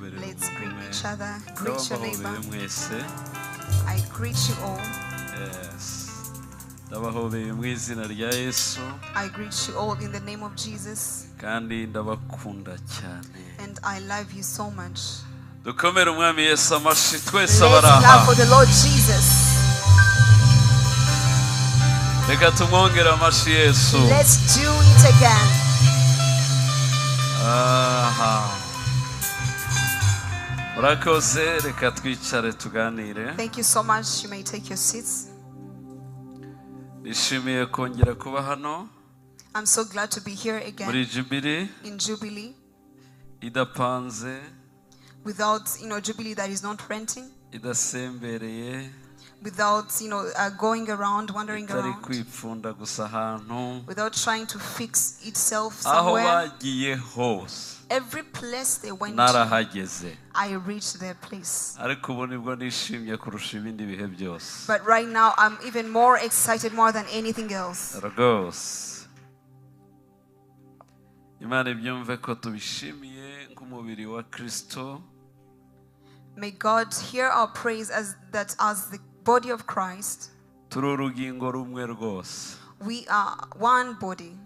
Let's greet each other. Greet your neighbor. I greet you all. Yes. I greet you all in the name of Jesus. And I love you so much. Let's clap for the Lord Jesus. Let's do it again. Thank you so much. You may take your seats. I'm so glad to be here again in Jubilee. Without, Jubilee that is not renting. Without, going around, wandering around. Without trying to fix itself somewhere. Every place they went to, I reached their place. But right now, I'm even more excited more than anything else. May God hear our praise as the body of Christ. We are one body.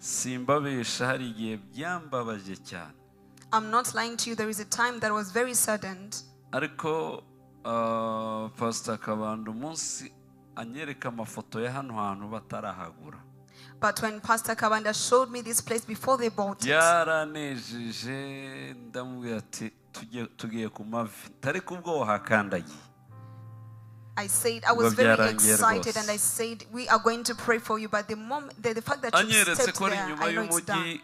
I'm not lying to you. There is a time that was very sudden. Pastor Kabandu But when Pastor Kabanda showed me this place before they bought it, I was very excited, and I said, we are going to pray for you. But the fact that you stepped there, I know it's done.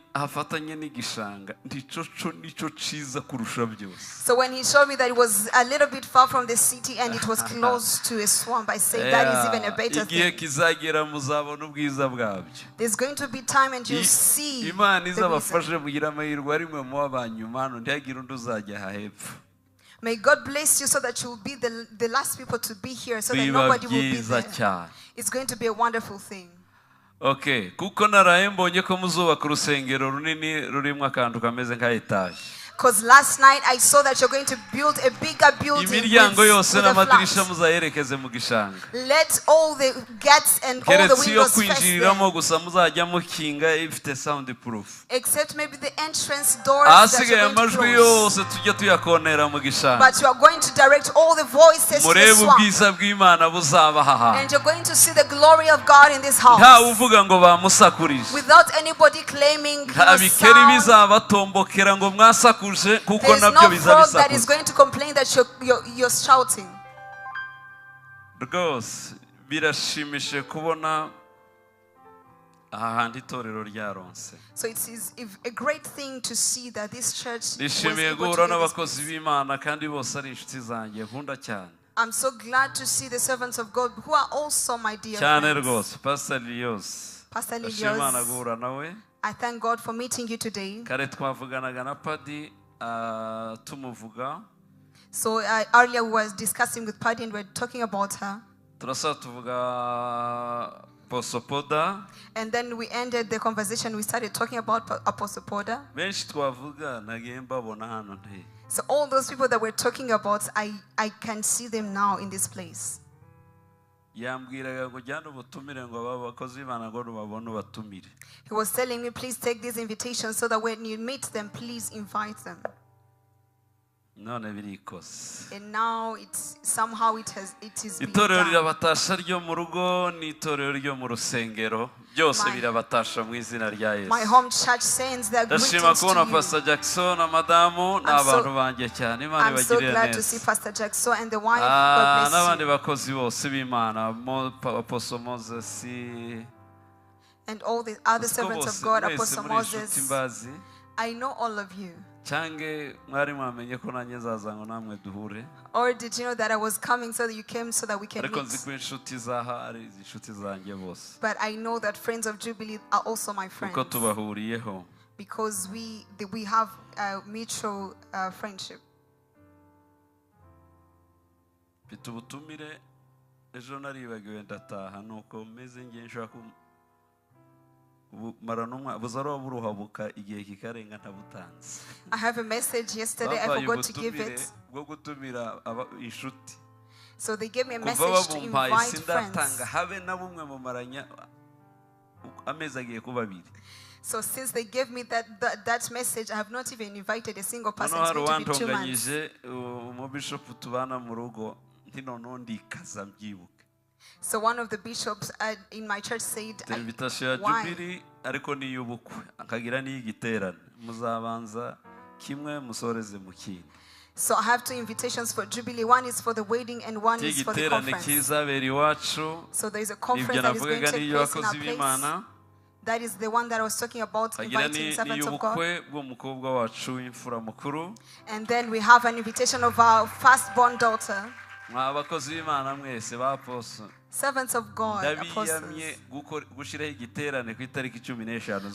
So when he showed me that it was a little bit far from the city and it was close to a swamp, I said, that is even a better thing. There's going to be time and you'll see May God bless you so that you will be the last people to be here, so that nobody will be there. It's going to be a wonderful thing. Okay, kuko naraye mbonye ko muzubaka urusengero runini rurimo akantu kameze nka etage. Because last night I saw that you're going to build a bigger building with Let all the gates and all the windows face them. Except maybe the entrance doors that you're going to close. But you are going to direct all the voices to the swamp. And you're going to see the glory of God in this house. Without anybody claiming sound. There's no frog that is going to complain that you're shouting. So it is a great thing to see that this church was able to I'm so glad to see the servants of God who are also my dear friends. Pastor Lilios, I thank God for meeting you today. So earlier we were discussing with Paddy and we were talking about her. And then we ended the conversation. We started talking about Apostle Poda. So all those people that we're talking about, I can see them now in this place. He was telling me, please take these invitations so that when you meet them, please invite them. And now it's somehow it is being done. My home church saints, their greetings to you. I'm so glad to see Pastor Jackson and the wife. God bless you. And all the other servants of God, Apostle Moses. I know all of you. Or did you know that I was coming so that you came so that we can meet? But I know that friends of Jubilee are also my friends. Because we have a mutual friendship. I have a message yesterday, I forgot to give it. So they gave me a message to invite friends. So since they gave me that message, I have not even invited a single person. It's going to be 2 months. So one of the bishops in my church said, why? So I have 2 invitations for Jubilee. One is for the wedding and one is for the conference. So there is a conference that is going to take place in our place. That is the one that I was talking about, inviting servants of God. And then we have an invitation of our firstborn daughter. Servants of God, apostles.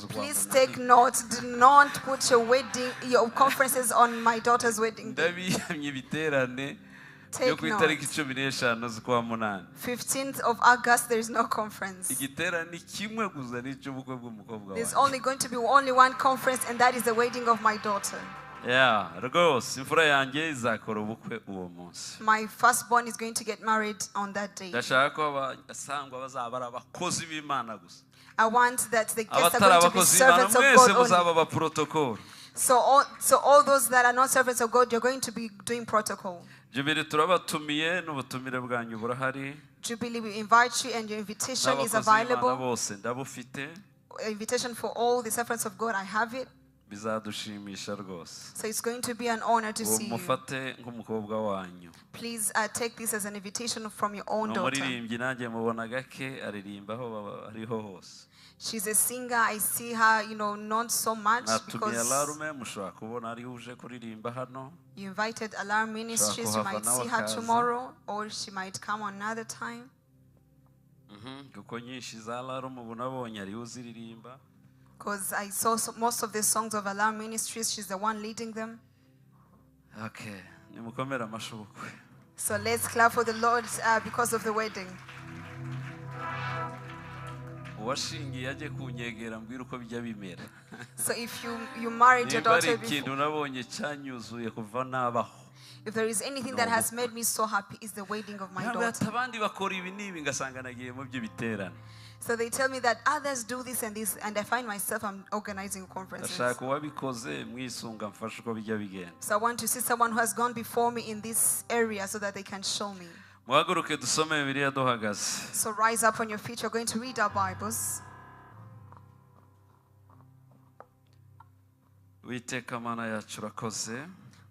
Please take note. Do not put your conferences on my daughter's wedding day. Take note. 15th of August, there is no conference. There's only going to be only one conference, and that is the wedding of my daughter. My firstborn is going to get married on that day. I want that the guests are going to be servants of God only. So all those that are not servants of God, you're going to be doing protocol. Jubilee, we invite you, and your invitation is available. Invitation for all the servants of God, I have it. So it's going to be an honor to see you. Please take this as an invitation from your own daughter. She's a singer. I see her, not so much because you invited Alarm Ministries. You might see her tomorrow, or she might come another time. Because I saw most of the songs of Alarm Ministries, she's the one leading them. Okay. So let's clap for the Lord because of the wedding. So if you married your daughter before, if there is anything that has made me so happy, is the wedding of my daughter. So they tell me that others do this, and I find myself I'm organizing conferences. So I want to see someone who has gone before me in this area so that they can show me. So rise up on your feet. You're going to read our Bibles.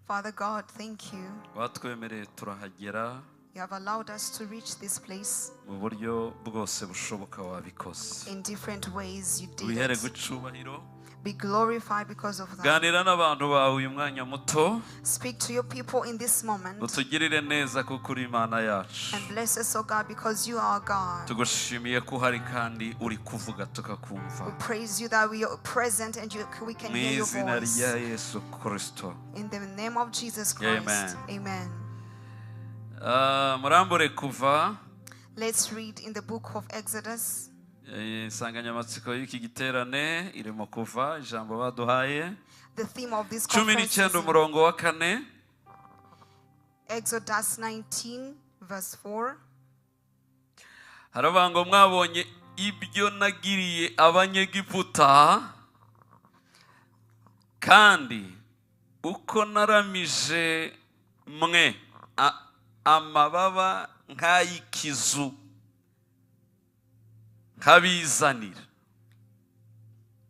Father God, thank you. You have allowed us to reach this place. In different ways you did it. Be glorified because of that. Speak to your people in this moment. And bless us, oh God, because you are God. We praise you that we are present and we can hear your voice. In the name of Jesus Christ. Amen. Let's read in the book of Exodus. The theme of this conference is Exodus 19 verse 4. Haravuga mwabonye ibyo nagiriye abanyegiputa kandi uko naramije mwe amababa nk'ayikizu kabizanira.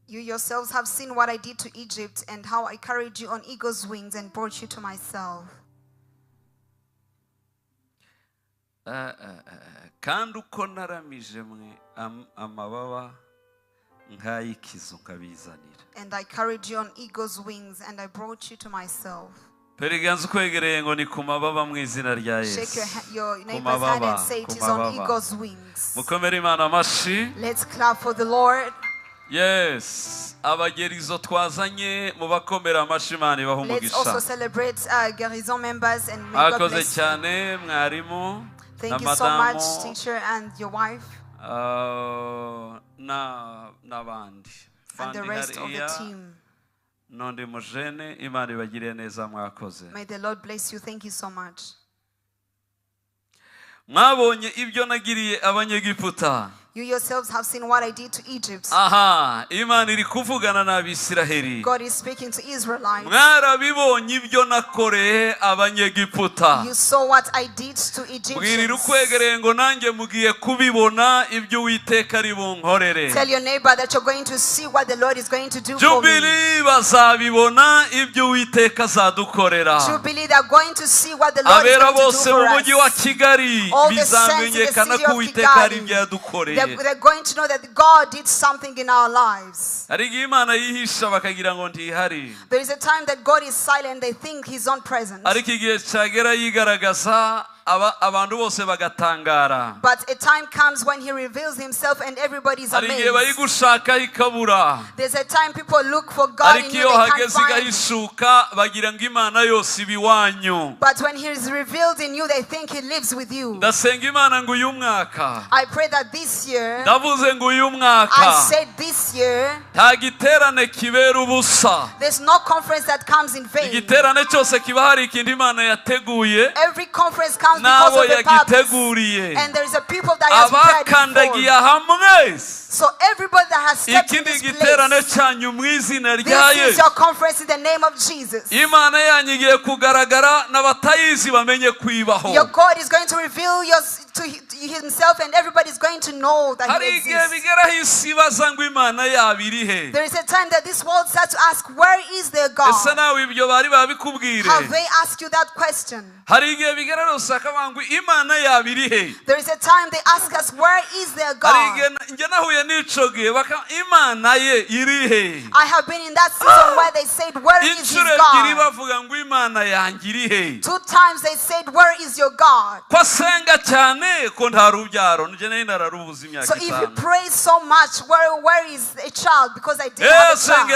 You yourselves have seen what I did to Egypt and how I carried you on eagle's wings and brought you to myself. Kandi uko naramije mwe amababa nk'ayikizu kabizanira. And I carried you on eagle's wings and I brought you to myself. Shake your neighbor's hand and say it is on eagle's wings. Let's clap for the Lord. Yes. Let's also celebrate Garrison members and may God bless you. Thank you so much, teacher, and your wife. n'abandi and the rest of the team. Nondi mujene Imana ibagiriye neza mwakoze. May the Lord bless you. Thank you so much. Mwabonye ibyo nagiriye abanyegiputa. You yourselves have seen what I did to Egypt. Aha, Imana iri kuvugana n'Abisiraheli. God is speaking to Israelites. Mwarabibonye ibyo nakoreye abanyegiputa. You saw what I did to Egyptians. Bwirira ukwegereye ngo nanjye mugiye kubibona ibyo Uwiteka ari bunkorere. Tell your neighbor that you're going to see what the Lord is going to do for me. Jubilee bazabibona ibyo Uwiteka azadukorera. Jubilee, they're going to see what the Lord is going to do for us. Abera bose mu mujyi wa Kigali bizamenyekana ko Uwiteka ari ibyo yadukoreye. They're going to know that God did something in our lives. There is a time that God is silent, they think He's not present. abantu bose bagatangara. But a time comes when He reveals Himself and everybody's amazed. There's a time people look for God and they can't find Him. But when He is revealed in you, they think He lives with you. I pray that this year, I said this year, there's no conference that comes in vain. Every conference comes because of a purpose. And there is a people that has prepared for. So everybody that has stepped in this place, this is your conference in the name of Jesus. Your God is going to reveal to Himself and everybody is going to know that He exists. There is a time that this world starts to ask, where is their God? Have they asked you that question? There is a time they ask us, where is their God? I have been in that season where they said, where is His God? 2 times they said, where is your God? So if you pray so much, where is a child? Because I didn't have a child.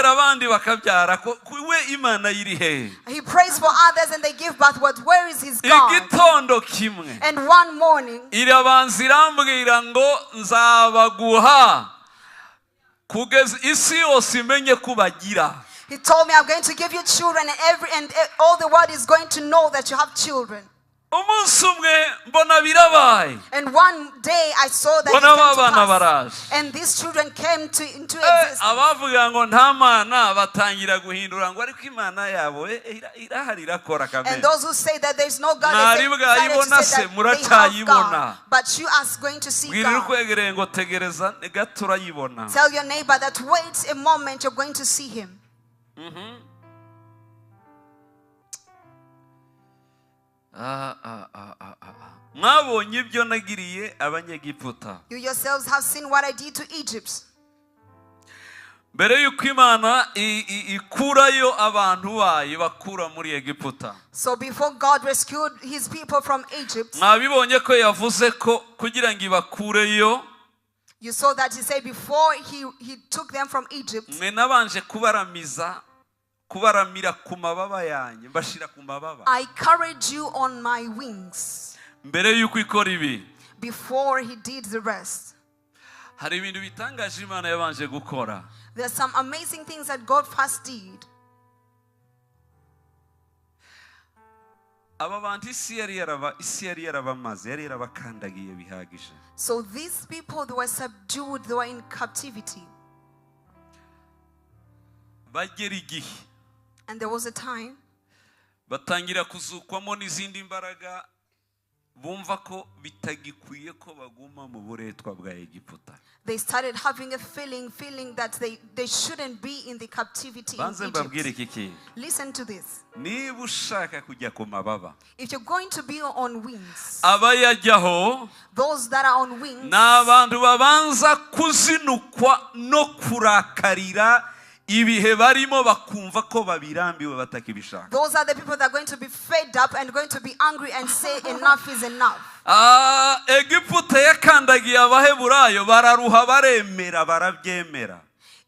He prays for others and they give birth. But where is his God? And one morning, he told me, I'm going to give you children, and all the world is going to know that you have children. And one day I saw that it came to pass. And these children came into existence. And those who say that there is no God, they say that they have God. But you are going to see God. Tell your neighbor that wait a moment, you're going to see Him. You yourselves have seen what I did to Egypt. So before God rescued His people from Egypt, you saw that He said before He took them from Egypt, I carried you on my wings. Before He did the rest. There are some amazing things that God first did. So these people, they were subdued, they were in captivity. And there was a time they started having a feeling that they shouldn't be in the captivity in Egypt. Listen to this. If you're going to be on wings, those that are on wings, those are the people that are going to be fed up and going to be angry and say enough is enough.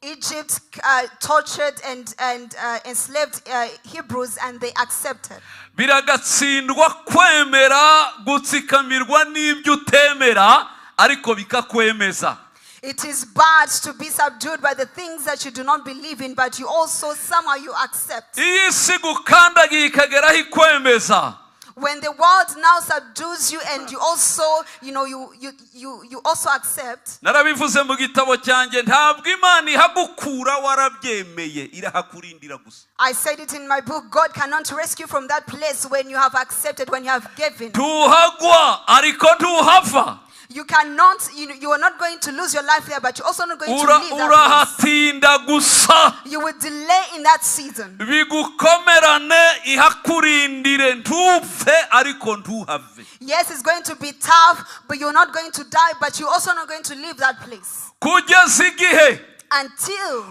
Egypt tortured and enslaved Hebrews, and they accepted. It is bad to be subdued by the things that you do not believe in, but you also somehow you accept. When the world now subdues you and you also, you also accept. I said it in my book, God cannot rescue from that place when you have accepted, when you have given. You cannot, you are not going to lose your life there, but you're also not going to leave that place. You will delay in that season. Yes, it's going to be tough, but you're not going to die, but you're also not going to leave that place. Until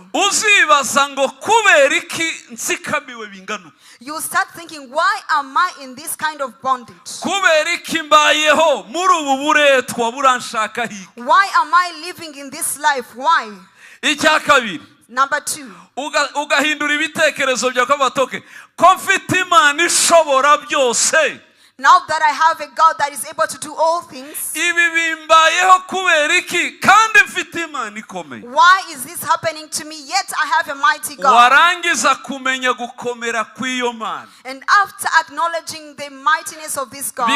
you start thinking, why am I in this kind of bondage? Why am I living in this life? Why? Number 2. Now that I have a God that is able to do all things, why is this happening to me? Yet I have a mighty God. And after acknowledging the mightiness of this God,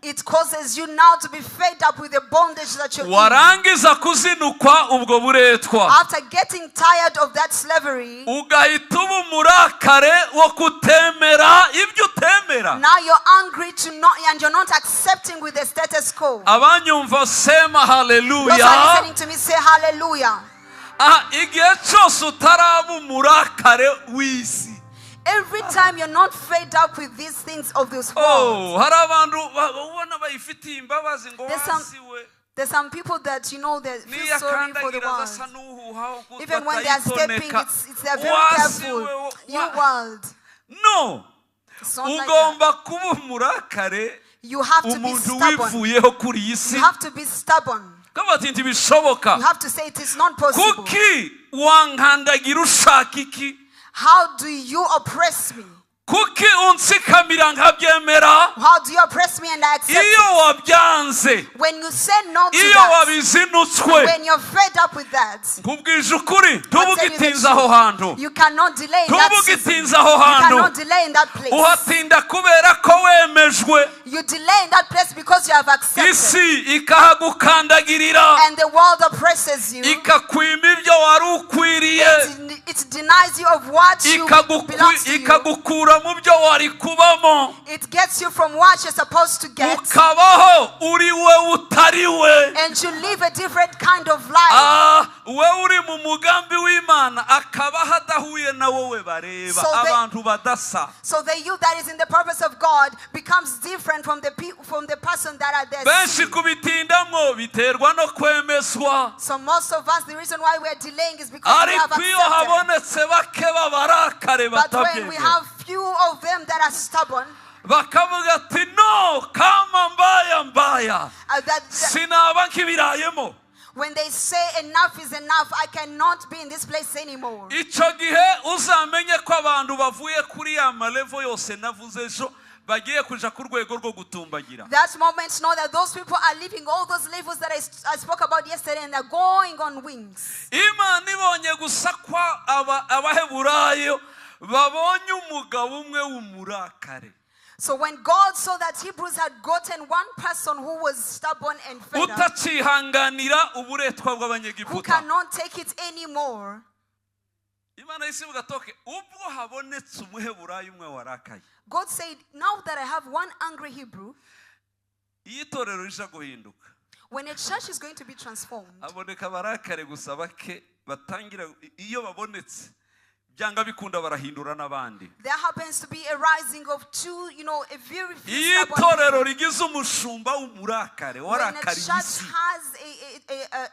it causes you now to be fed up with the bondage that you're in. After getting tired of that slavery, now you're angry and you're not accepting with the status quo. Those are listening to me, say hallelujah. Every time you're not fed up with these things of this world. There's some people that they feel sorry for the world. Even when they are stepping, they're very careful. You world. No. You have to be stubborn. You have to be stubborn. You have to say it is not possible. How do you oppress me? How do you oppress me and I accept it? When you say no to that, when you're fed up with that, you cannot delay in that season. You cannot delay in that place. You delay in that place because you have accepted. And the world oppresses you. It denies you of what you belongs to you. It gets you from what you're supposed to get. And you live a different kind of life. So the you that is in the purpose of God becomes different from the person that are there. So most of us, the reason why we're delaying is because we have accepted. But when we have few of them that are stubborn, when they say enough is enough, I cannot be in this place anymore. That moment, know that those people are leaving all those levels that I spoke about yesterday, and they're going on wings. So when God saw that Hebrews had gotten one person who was stubborn and fed up, who cannot take it anymore, God said, now that I have one angry Hebrew, when a church is going to be transformed, there happens to be a rising of two, a very few stubborn people. When a church has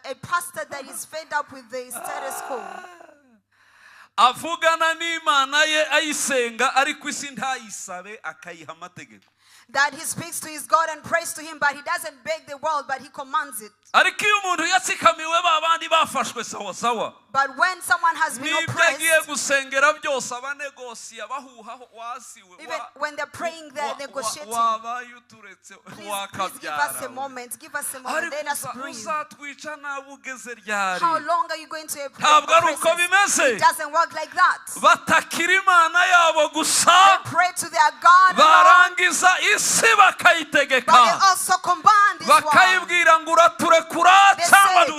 a pastor that is fed up with the status quo, That he speaks to his God and prays to him, but he doesn't beg the world, but he commands it. But when someone has been oppressed, even when they're praying, they're negotiating. Please give us a moment. Give us a moment. Let us breathe. How long are you going to oppress? It doesn't work like that. They pray to their God, but they also command this world. They say,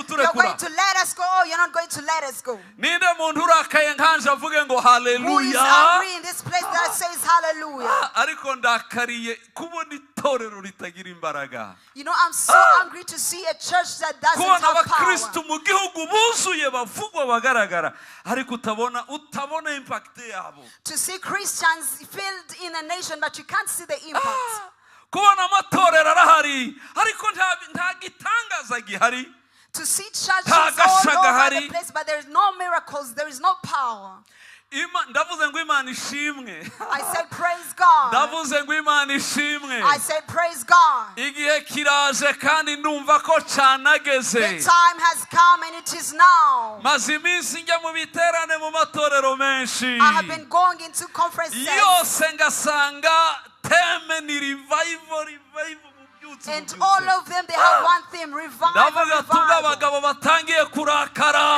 you're going to let us go, or you're not going to let us go. Who is angry in this place that says hallelujah? You know, I'm so angry to see a church that doesn't have power. To see Christians filled in a nation, but you can't see the impact. To see churches all over the place, but there is no miracles, there is no power. I said praise God. I said praise God. The time has come and it is now. I have been going into conferences. And all of them, they have one theme: revival, revival. And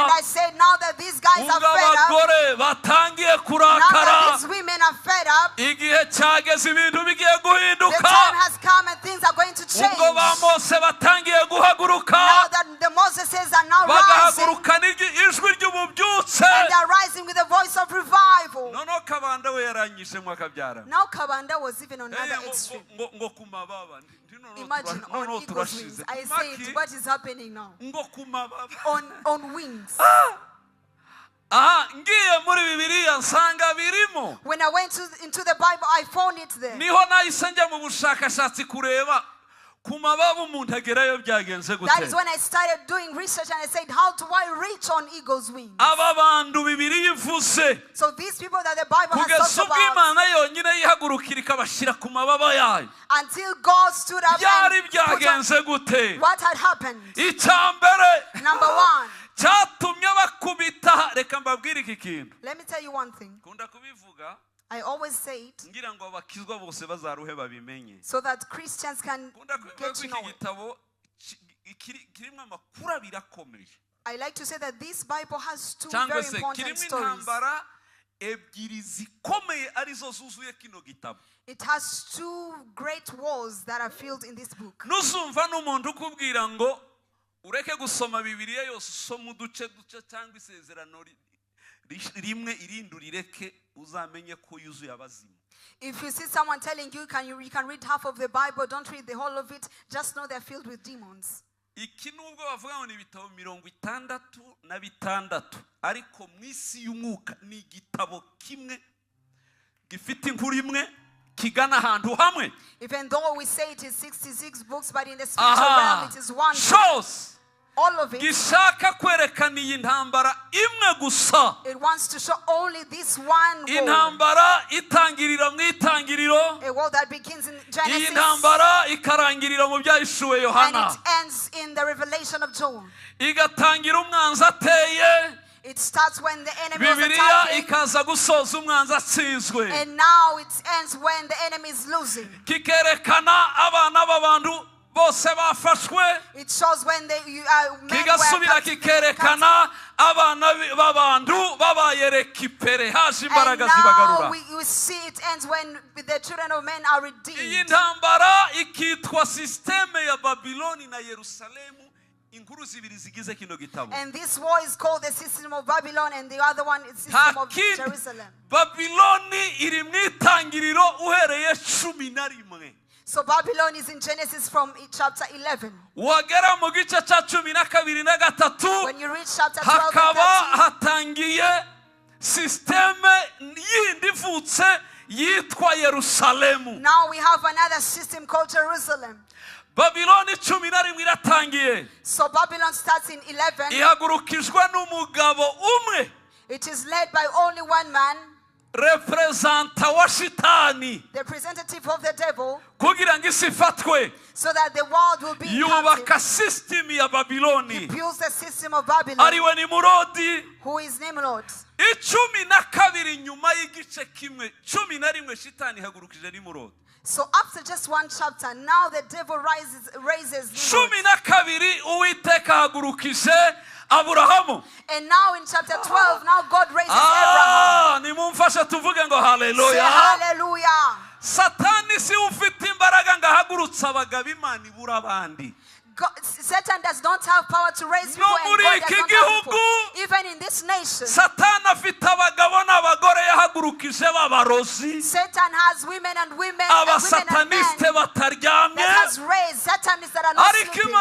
I said, now that these guys are fed up, now that these women are fed up, the time has come and things are going to change. Now that the Moses are now rising, and they are rising with the voice of revival. Now Kwambara was even on another extreme. Imagine on eagle's wings. I said, what is happening now? On wings. When I went into the Bible, I found it there. That is when I started doing research and I said, how do I reach on eagle's wings? So these people that the Bible has talked about, until God stood up and put on, what had happened? Number one, let me tell you one thing. I always say it so that Christians can get to know it. I like to say that this Bible has two very important stories. It has two great walls that are filled in this book. If you see someone telling you you can read half of the Bible, don't read the whole of it, just know they're filled with demons. Even though we say it is 66 books, but in the spiritual realm it is one book. All of it. It wants to show only this one wall. A wall that begins in Genesis and it ends in the revelation of John. It starts when the enemy was attacking, and now it ends when the enemy is losing. It shows when men were captive. And now we see it ends when the children of men are redeemed. And this war is called the system of Babylon, and the other one is the system of Jerusalem. So Babylon is in Genesis from chapter 11. When you reach chapter 12 and 13, now we have another system called Jerusalem. So Babylon starts in 11. It is led by only one man. representa wa shitani, the representative of the devil, kugira ngo isi ifatwe, so that the world will be yubaka system ya Babiloni. He builds the system of Babylon, ariwe Nimurodi, who is Nimrod. 12 nyuma y'igice kimwe 11 shitani hagurukije Nimurodi. So after just one chapter, now the devil raises Nimrod. 12 Uwiteka hagurukije Aburahamu. And now in chapter 12, now God raises Abraham. Nimumfashe tuvuge ngo hallelujah. Say hallelujah. Satani si ufite imbaraga ngo ahagurutse abagabo Imana ibura abandi. Satan does not have power to raise people, and God does not have people. Even in this nation, Satan has women and men that has raised Satanists that are not sleeping.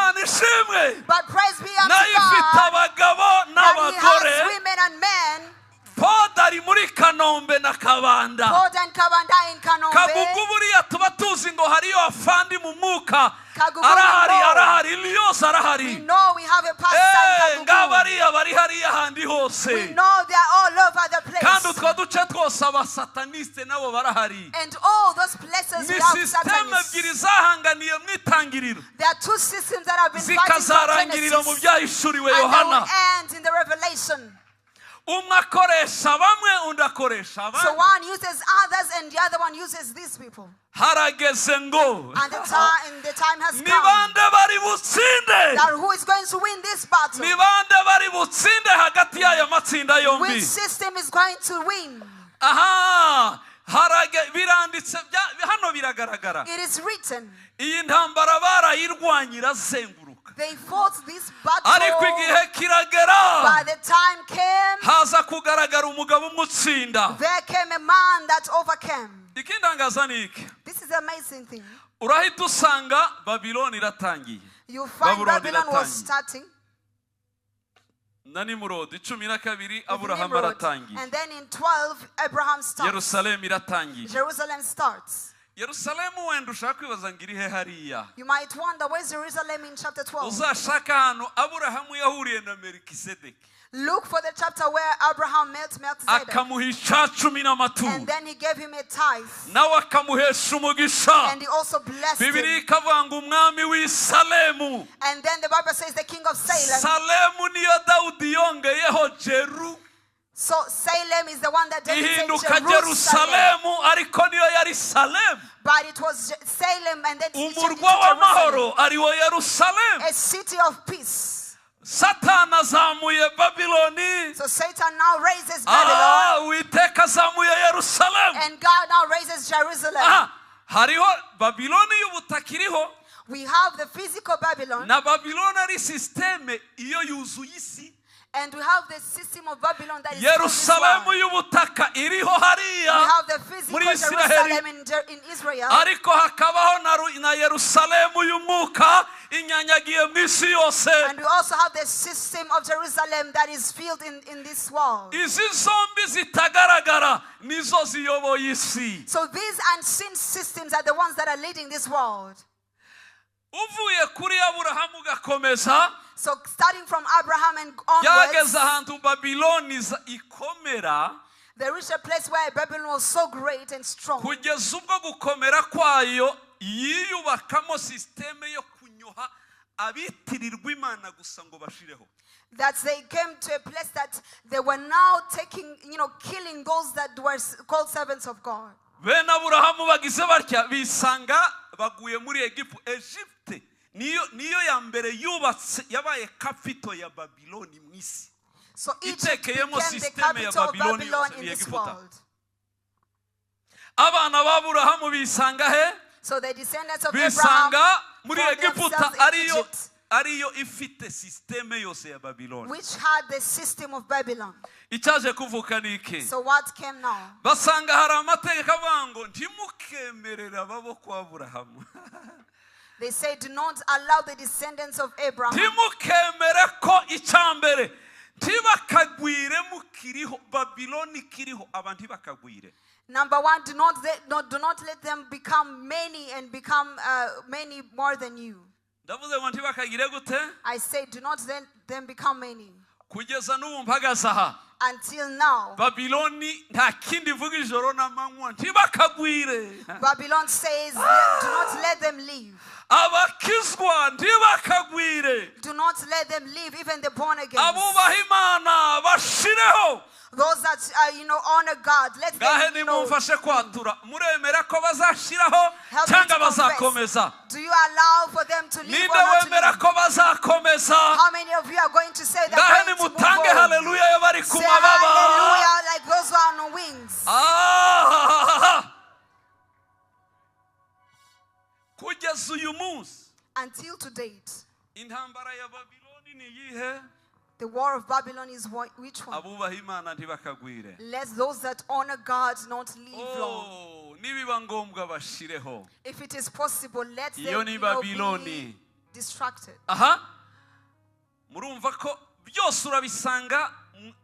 But praise be unto God that He has women and men. Paul ari muri Kanombe na Kabanda. Paul and Kabanda in Kanombe. Kagugu buriya tuba tuzi ngo hariyo afandi mu mwuka. Arahari Elios arahari. We know we have a pastor in Kagugu. We know they are all over the place. Kandi utwo duce twose abasataniste nabo barahari. And all those places we have Satanists. There are two systems that have been fighting for Genesis, and they will end in the Revelation. So one uses others and the other one uses these people. And the time has come. That who is going to win this battle? Which system is going to win? It is written. They fought this battle, by the time came, there came a man that overcame. This is the amazing thing. You find Babylon was starting. And then in 12, Abraham starts. Jerusalem starts. You might wonder, where's Jerusalem in chapter 12? Look for the chapter where Abraham met Melchizedek. And then he gave him a tithe. And he also blessed him. And then the Bible says the king of Salem. So Salem is the one that David said Jerusalem. But it was Salem, and then it changed to Jerusalem, a city of peace. So Satan now raises Babylon, and God now raises Jerusalem. We have the physical Babylon, and we have the system of Babylon that is Jerusalem. We have the physical Jerusalem in Israel. And we also have the system of Jerusalem that is filled in this world. So these unseen systems are the ones that are leading this world. So starting from Abraham and onwards, there reached a place where Babylon was so great and strong. That they came to a place that they were now taking, killing those that were called servants of God. So Egypt became the capital of Babylon in this world. So the descendants of Abraham found themselves in Egypt, which had the system of Babylon. So what came now? They say, do not allow the descendants of Abraham. Number one, do not let them become many and become many more than you. I say, do not let them become many. Until now. Babiloni nta kindi ivuga ijoro n'amanywa ntibakagwire. Babylon says, do not let them leave. Abakizwa ntibakagwire. Do not let them leave, even the born again. Abubaha Imana bashireho. Those that honor God, let them know. Muremera ko bazashiraho cyangwa bazakomeza? Do you allow for them to leave or not to leave? Ko bazakomeza? How many of you are going to say that? Mutange hallelujah bari ku say mababa. Hallelujah like those who are on wings. Kugeza uyu munsi. Until to date. Intambara ya Babiloni ni yihe? The war of Babylon is which one? Abubaha Imana ntibakagwire. Let those that honor God not live long. Nibiba ngombwa bashireho. If it is possible, let them be distracted. Murumva ko byose urabisanga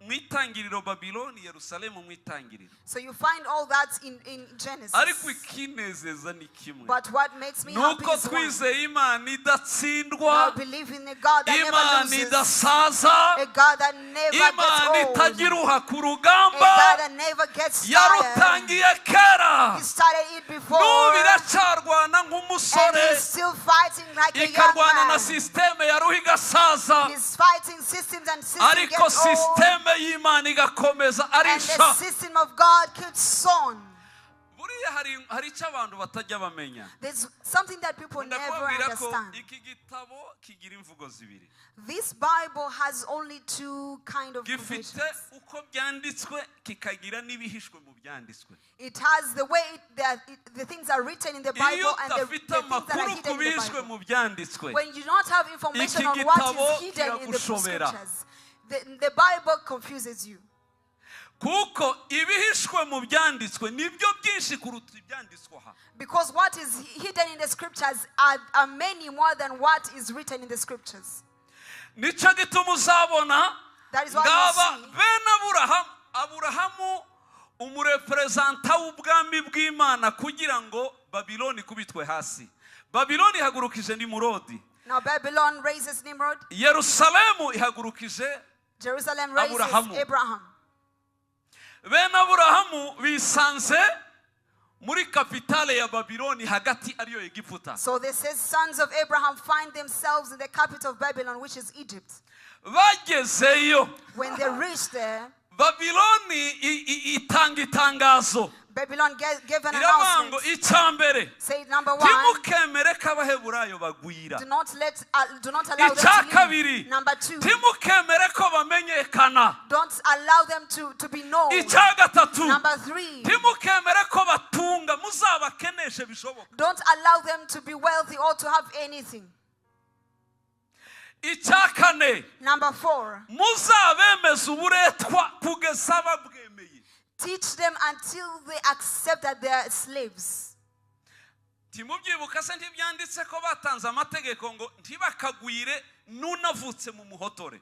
mu itangiriro Babiloni Yerusalemu mu itangiriro. So you find all that in Genesis. Ariko ikinezeza ni kimwe. But what makes me happy nuko is twizeye Imana idatsindwa. I believe in a God that Imana never loses. Idasaza. A God that never gets old. Imana itagiruha ku rugamba. A God that never gets tired. Yarutangiye kera. He started it before. N'ubiracarwana nk'umusore. And he's still fighting like a young ikarwana na man. systeme yaruha igasaza. He's fighting systems and systems ariko get old. systeme y'Imana igakomeza arisha. And the system of God keeps on. Buriya hari icyo abantu batajya bamenya. There's something that people never understand. Iki gitabo kigira imvugo zibiri. This Bible has only two kind of gifite uko byanditswe kikagira n'ibihishwe mu byanditswe. It has the way the things are written in the Bible and the things that are hidden in the Bible. When you don't have information on what is hidden in the scriptures, the Bible confuses you. Kuko ibihishwe mu byanditswe nibyo byinshi kuruta ibyanditswe aha. Because what is hidden in the scriptures are many more than what is written in the scriptures. Nico gituma uzabona ngaba bene Aburahamu umurepresenta w'ubwami bw'Imana kugira ngo Babiloni kubitwe hasi. Babiloni ihagurukije Nimrodi. Now Babylon raises Nimrod. Yerusalemu ihagurukije Jerusalem raises Abraham. Bene Aburahamu bisanze muri kapitale ya Babiloni hagati ariyo Egiputa. So this says sons of Abraham find themselves in the capital of Babylon, which is Egypt. Bagezeyo. When they reached there, Babiloni itanga itangazo. Babylon gave an announcement. Say number one. Timukemere k'Abaheburayo bagwira. Do not allow them to leave. Number two. Timukemere ko bamenyekana. Don't allow them to be known. Number three. Timukemere ko batunga muzabakeneshe bishoboka. Don't allow them to be wealthy or to have anything. Number four. Muzabemeza uburetwa kugeza babwemeye. Teach them until they accept that they are slaves. Timubyibuka se ntibyanditse ko batanze amategeko ngo ntibakagwire n'unavutse mu muhotore.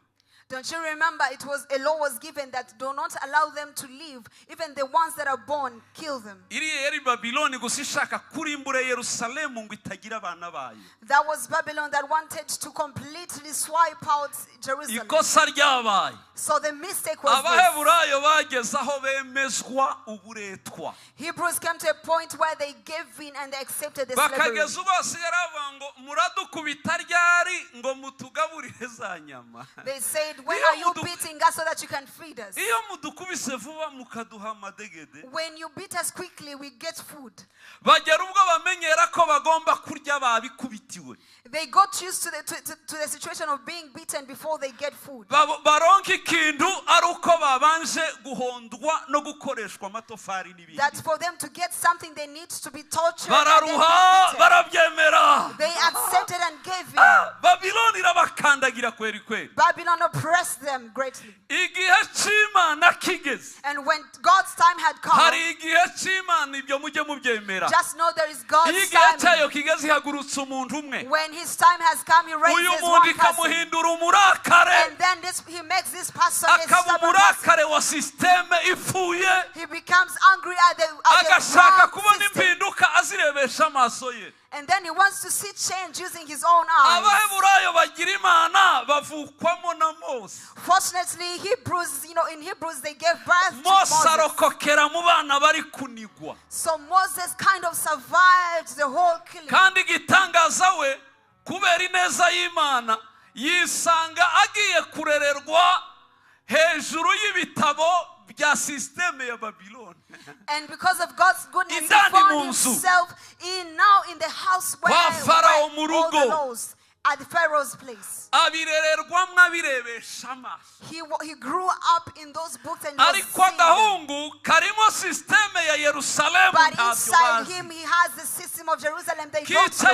Don't you remember a law was given that do not allow them to live, even the ones that are born, kill them. That was Babylon that wanted to completely swipe out Jerusalem. So the mistake was this. Hebrews came to a point where they gave in and they accepted the slavery. They said, when are you beating us so that you can feed us? When you beat us quickly, we get food. They got used to the situation of being beaten before they get food. That for them to get something, they need to be tortured. They accepted and gave in. Babylon oppressed them greatly. And when God's time had come, just know there is God's time. When His time has come, He raises one person. And then he makes this person a stubborn person. He becomes angry at the system. And then he wants to see change using his own eyes. Fortunately, Hebrews, in Hebrews they gave birth to Moses. So Moses kind of survived the whole killing. kandi gitangaza we kubera ineza y'Imana yisanga agiye kurererwa hejuru y'ibitabo bya systeme ya Babylon. And because of God's goodness, he found himself in the house where all the laws at the Pharaoh's place. He grew up in those books and but inside him he has the system of Jerusalem they don't know.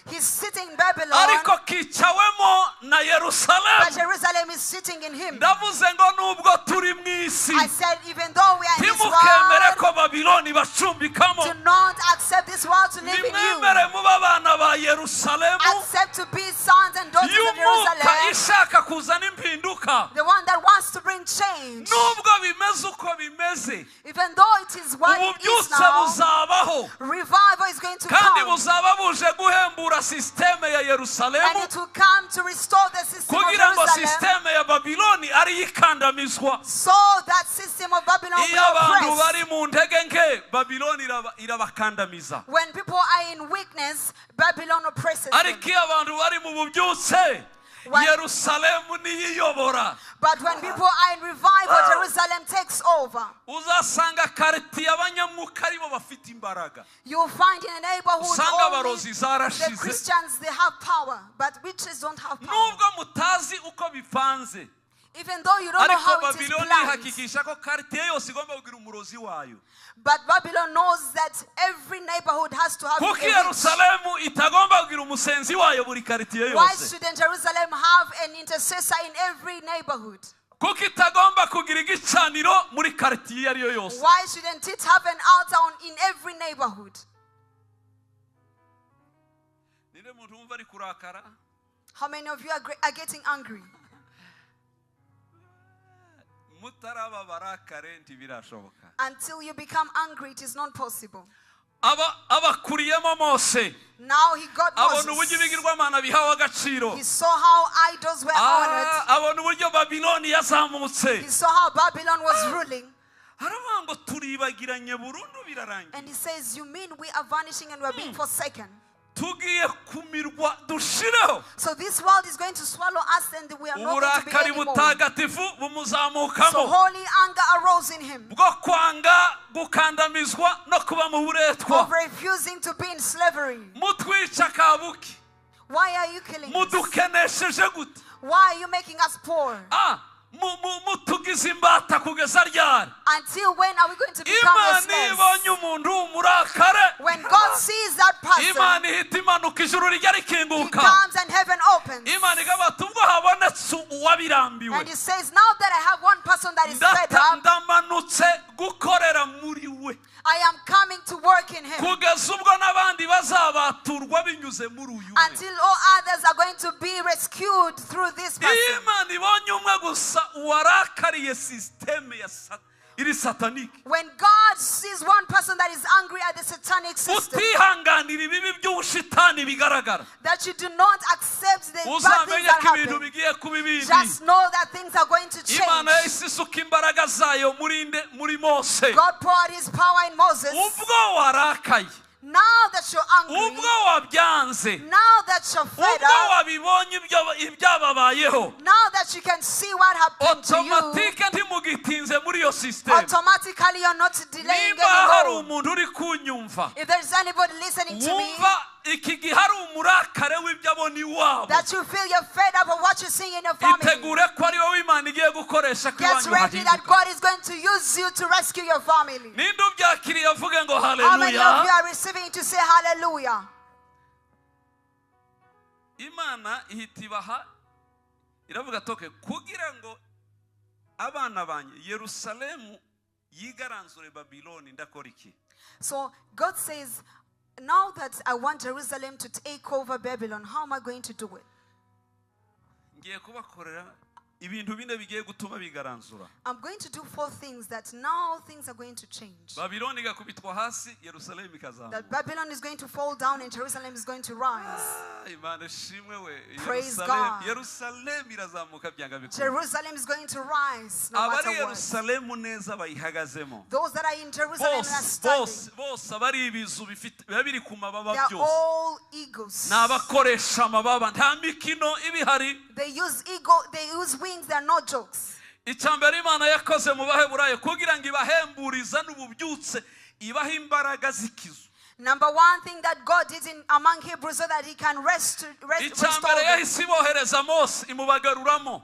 He's sitting in Babylon, but Jerusalem is sitting in him. I said, even though we are in this world, do not accept this world to live in you. Accept to be sons and daughters of Jerusalem, the one that wants to bring change. Even though it is what it is now, revival is going to come. Systeme ya Yerusalemu, and it will come to restore the system of Jerusalem, systeme ya Babiloni ari ikandamizwa, so that system of Babylon will oppress. When people are in weakness, Babylon oppresses them. But when people are in revival, Jerusalem takes over. You'll find in a neighborhood only the Christians, they have power, but witches don't have power. Even though you don't know how it is planned. But Babylon knows that every neighborhood has to have a witch. Why shouldn't Jerusalem have an intercessor in every neighborhood? Why shouldn't it have an altar in every neighborhood? How many of you are getting angry? Until you become angry, it is not possible. Now he got Moses. He saw how idols were honored. He saw how Babylon was ruling. And he says, you mean we are vanishing and we are being forsaken? So this world is going to swallow us and we are not going to be anymore. So holy anger arose in him of refusing to be in slavery. Why are you killing us? Why are you making us poor? Until when are we going to become a slave? When God sees that person, he comes and heaven opens. And he says, now that I have one person that is fed up, I am coming to work in him. Until all others are going to be rescued through this person. When God sees one person that is angry at the satanic system, that you do not accept the bad things that happen, just know that things are going to change. God poured his power in Moses. Now that you're angry, now that you're fed up, now that you can see what happened to you, automatically you're not delaying anymore. If there's anybody listening to me, that you feel you're fed up of what you're seeing in your family, get ready that God is going to use you to rescue your family. How many of you are receiving to say hallelujah? Imana ihitibaha iravuga toke kugira ngo abana banye Yerusalemu yigaranzure Babiloni ndakora iki. So God says, now that I want Jerusalem to take over Babylon, how am I going to do it? I'm going to do 4 things that now things are going to change. That Babylon is going to fall down and Jerusalem is going to rise. Praise God. Jerusalem is going to rise no matter what. Those that are in Jerusalem are standing. They are all eagles. They use wings, they are not jokes. Icyambere Imana yakoze mu baheburayo kugira ngo ibahemburiza n'ububyutse ibaha imbaraga zikizu. Number 1 thing that God did among Hebrews so that he can restore Icyambere yahise ibohereza Mose imubagaruramo.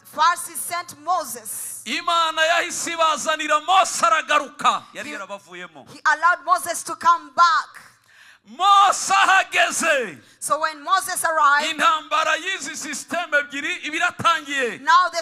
First he sent Moses. Imana yahise ibazanira Mose aragaruka yari yarabavuyemo. He allowed Moses to come back. Mose ahageze. So when Moses arrived, intambara y'izi system ebyiri ibiratangiye. Now the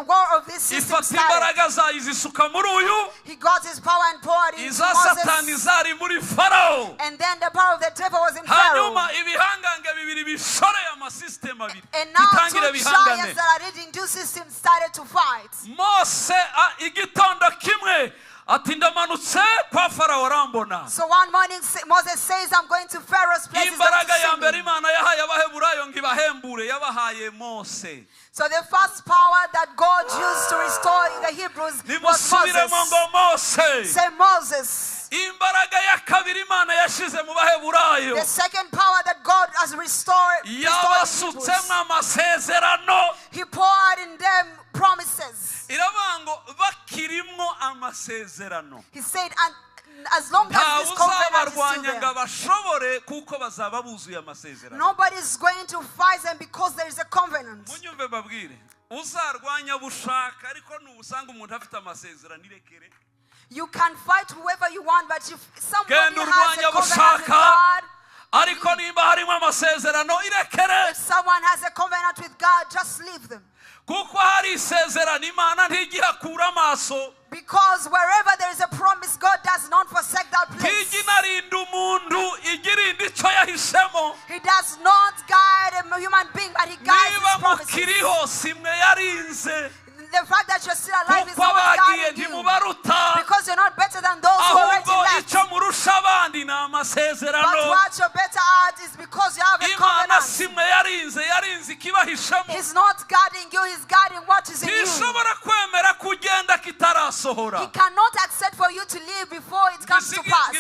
war of this system started. Imbaraga zayo izisuka muri uyu. He got his power and poured into Moses. Satani zari muri Pharaoh. And then the power of the devil was in Pharaoh. Hanyuma ibihangange bibiri bishoreye ama system abiri. And now 2 giants that are leading 2 systems started to fight. Mose igitondo kimwe ati ndamanutse kwa Farao arambona. So one morning Moses says, I'm going to Pharaoh's place. Imbaraga ya mbere Imana yahaye abaheburayo ngo ibahembure yabahaye Mose. So the first power that God used to restore the Hebrews was Moses. Say Moses. Imbaraga ya kabiri Imana yashize mu baheburayo. The second power that God has restored yabasutsemo amasezerano. He poured in them promises. Irabango bakirimwo amasezerano. He said, and as long as this covenant is still there, nobody is going to fight them because there is a covenant. You can fight whoever you want, but if somebody has a covenant with God, if someone has a covenant with God, just leave them. Because wherever there is a promise, God does not forsake that place. He does not guide a human being, but he guides his promises. The fact that you're still alive is not guiding you. Because you're not better than those who already left. But what you're better at is because you have a covenant. He's not guarding you, he's guarding what is in you. He cannot accept for you to live before it comes to pass.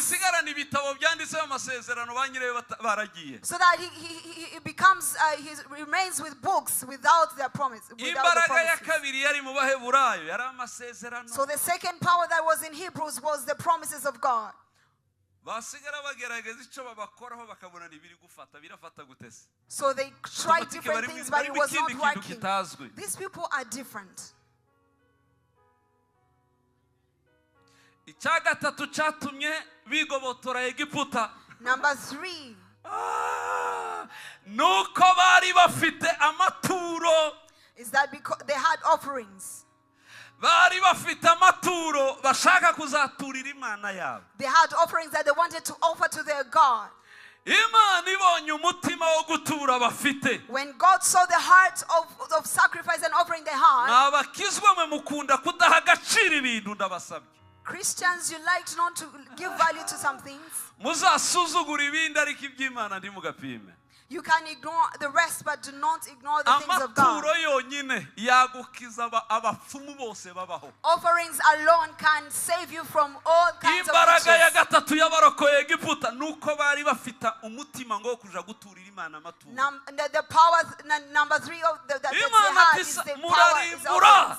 So that he becomes, he remains with books without their promise. Without the promises. So the second power that was in Hebrews was the promises of God. So they tried different things, but it was not working. These people are different. Number 3. Is that because they had offerings? They had offerings that they wanted to offer to their God. When God saw the heart of sacrifice and offering they had, Christians, you like not to give value to some things. You can ignore the rest, but do not ignore the things of God. Offerings alone can save you from all kinds of riches. The power, number 3 of that they had is the power is offerings.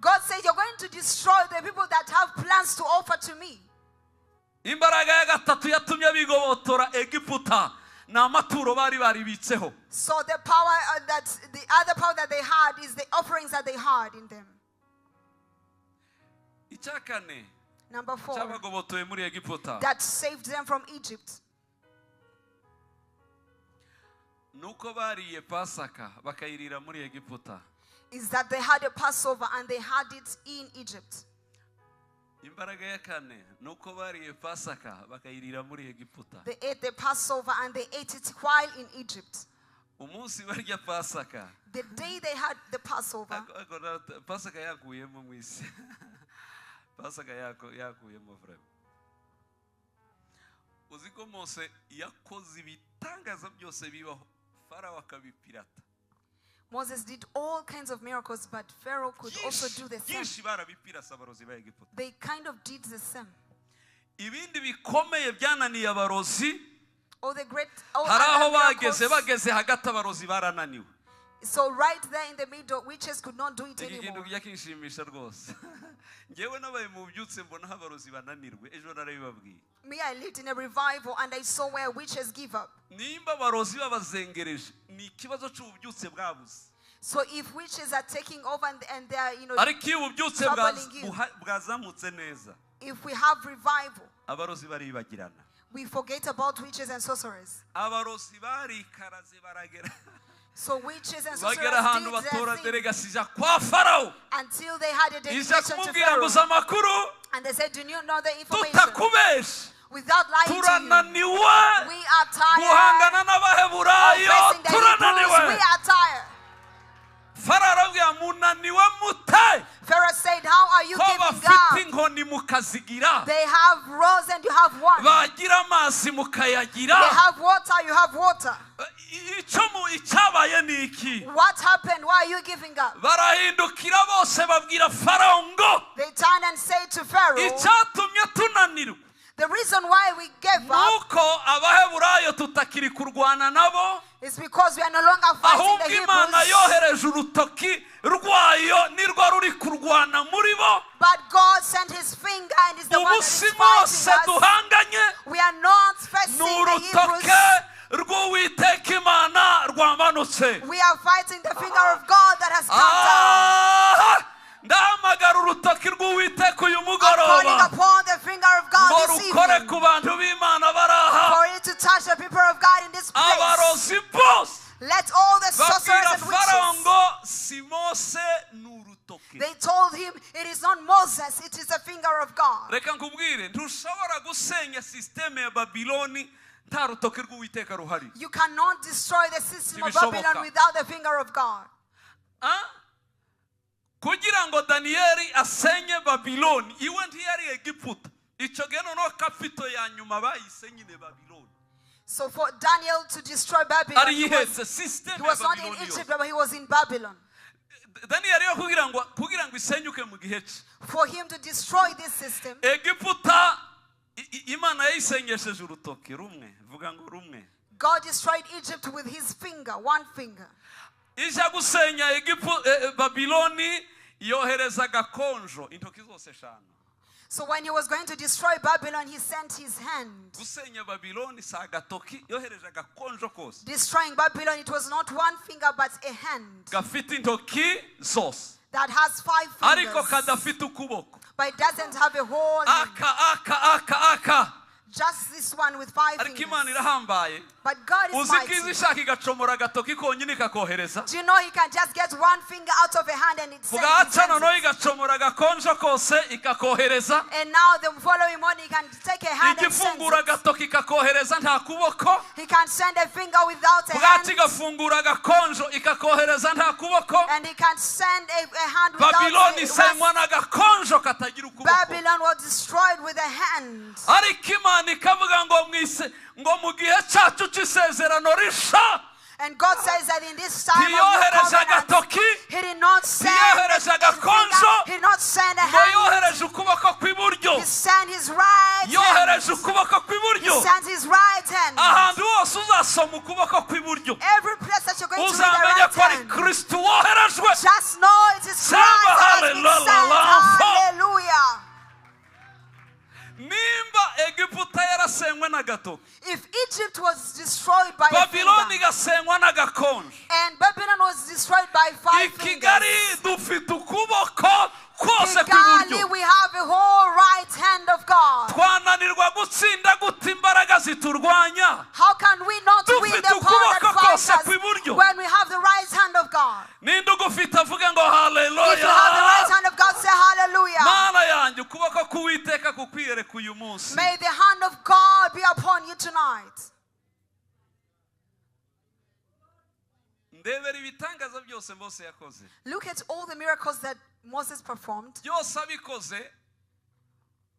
God said, you're going to destroy the people that have plans to offer to me. Imbaraga ya gatatu yatumye bigobotora Egiputa n'amaturo bari baribitseho. So the power the other power that they had is the offerings that they had in them. Icyakane. Number 4. Cyabagobotoye muri Egiputa. That saved them from Egypt. Nuko bariye Pasaka bakayirira muri Egiputa. Is that they had a Passover and they had it in Egypt. They ate the Passover and they ate it while in Egypt. umunsi barya Pasaka. The day they had the Passover. Pasaka yakuyemo mwisi. Pasaka yakuyemo frère. Uziko Mose yakoze ibitangaza byose bibaho Farao akabipirata. Moses did all kinds of miracles, but Pharaoh could also do the same. They kind of did the same. Ibindi bikomeye byananiye abarozi. All the great miracles. So right there in the middle, witches could not do it anymore. Me, I lived in a revival and I saw where witches give up. So if witches are taking over and they are, troubling you, if we have revival, we forget about witches and sorcerers. So witches and sorcerers did their thing until they had a dedication to Pharaoh. And they said, do you know the information? Without lying to you, we are tired of facing the Hebrews. We are tired. Pharaoh said, how are you giving up? They have rods and you have one. They have water, you have water. What happened? Why are you giving up? They turned and said to Pharaoh, the reason why we gave up is because we are no longer fighting the Hebrews. But God sent his finger and is the one that is fighting us. We are not facing the Hebrews. We are fighting the finger of God that has come down. I'm calling upon the finger of God this evening for it to touch the people of God in this place. Let all the sorcerers and witches, they told him it is not Moses, it is the finger of God. You cannot destroy the system of Babylon without the finger of God. Kugira ngo Danieli asenye Babiloni iwe ntiyari Egiputa ico geno no kapito ya nyuma bayisenye ne Babiloni. So for Daniel to destroy Babylon, he was not in Egypt, but he was in Babylon. Danieli kugira ngo isenyuke mu gihe cye. For him to destroy this system, Egiputa Imana yayisengesheje urutoke rumwe vuga ngo rumwe. God destroyed Egypt with his finger, one finger. Ija gusenya Babiloni yohereza gakonjo intoki zose eshanu. So when he was going to destroy Babylon, he sent his hand. Gusenya Babiloni sa gatoki yohereje gakonjo kose. Destroying Babylon, it was not one finger but a hand. Gafite intoki zose. That has 5 fingers. Ariko kadafite ukuboko. But it doesn't have a whole hand. Aka. Just this one with 5 fingers. But God is mighty. Do you know he can just get one finger out of a hand and it sends it? And now the following morning he can take a hand and send it. He can send a finger without a hand. And he can send a hand without a hand. Babylon was destroyed with a hand. And God says that in this time of the covenant, he did not send a hand. He sent his right hand. He sent his right hand. Every place that you're going to read the right hand, just know it is Christ that has been sent. Hallelujah. If Egypt was destroyed by a finger, and Babylon was destroyed by 5 fingers, Kigali, we have a whole right hand of God. How can we not win the power that fights us when we have the right hand of God? If you have the right hand of God, say hallelujah. May the hand of God be upon you tonight. ndebera ibitangaza byose Mose yakoze. Look at all the miracles that Moses performed. Byose abikoze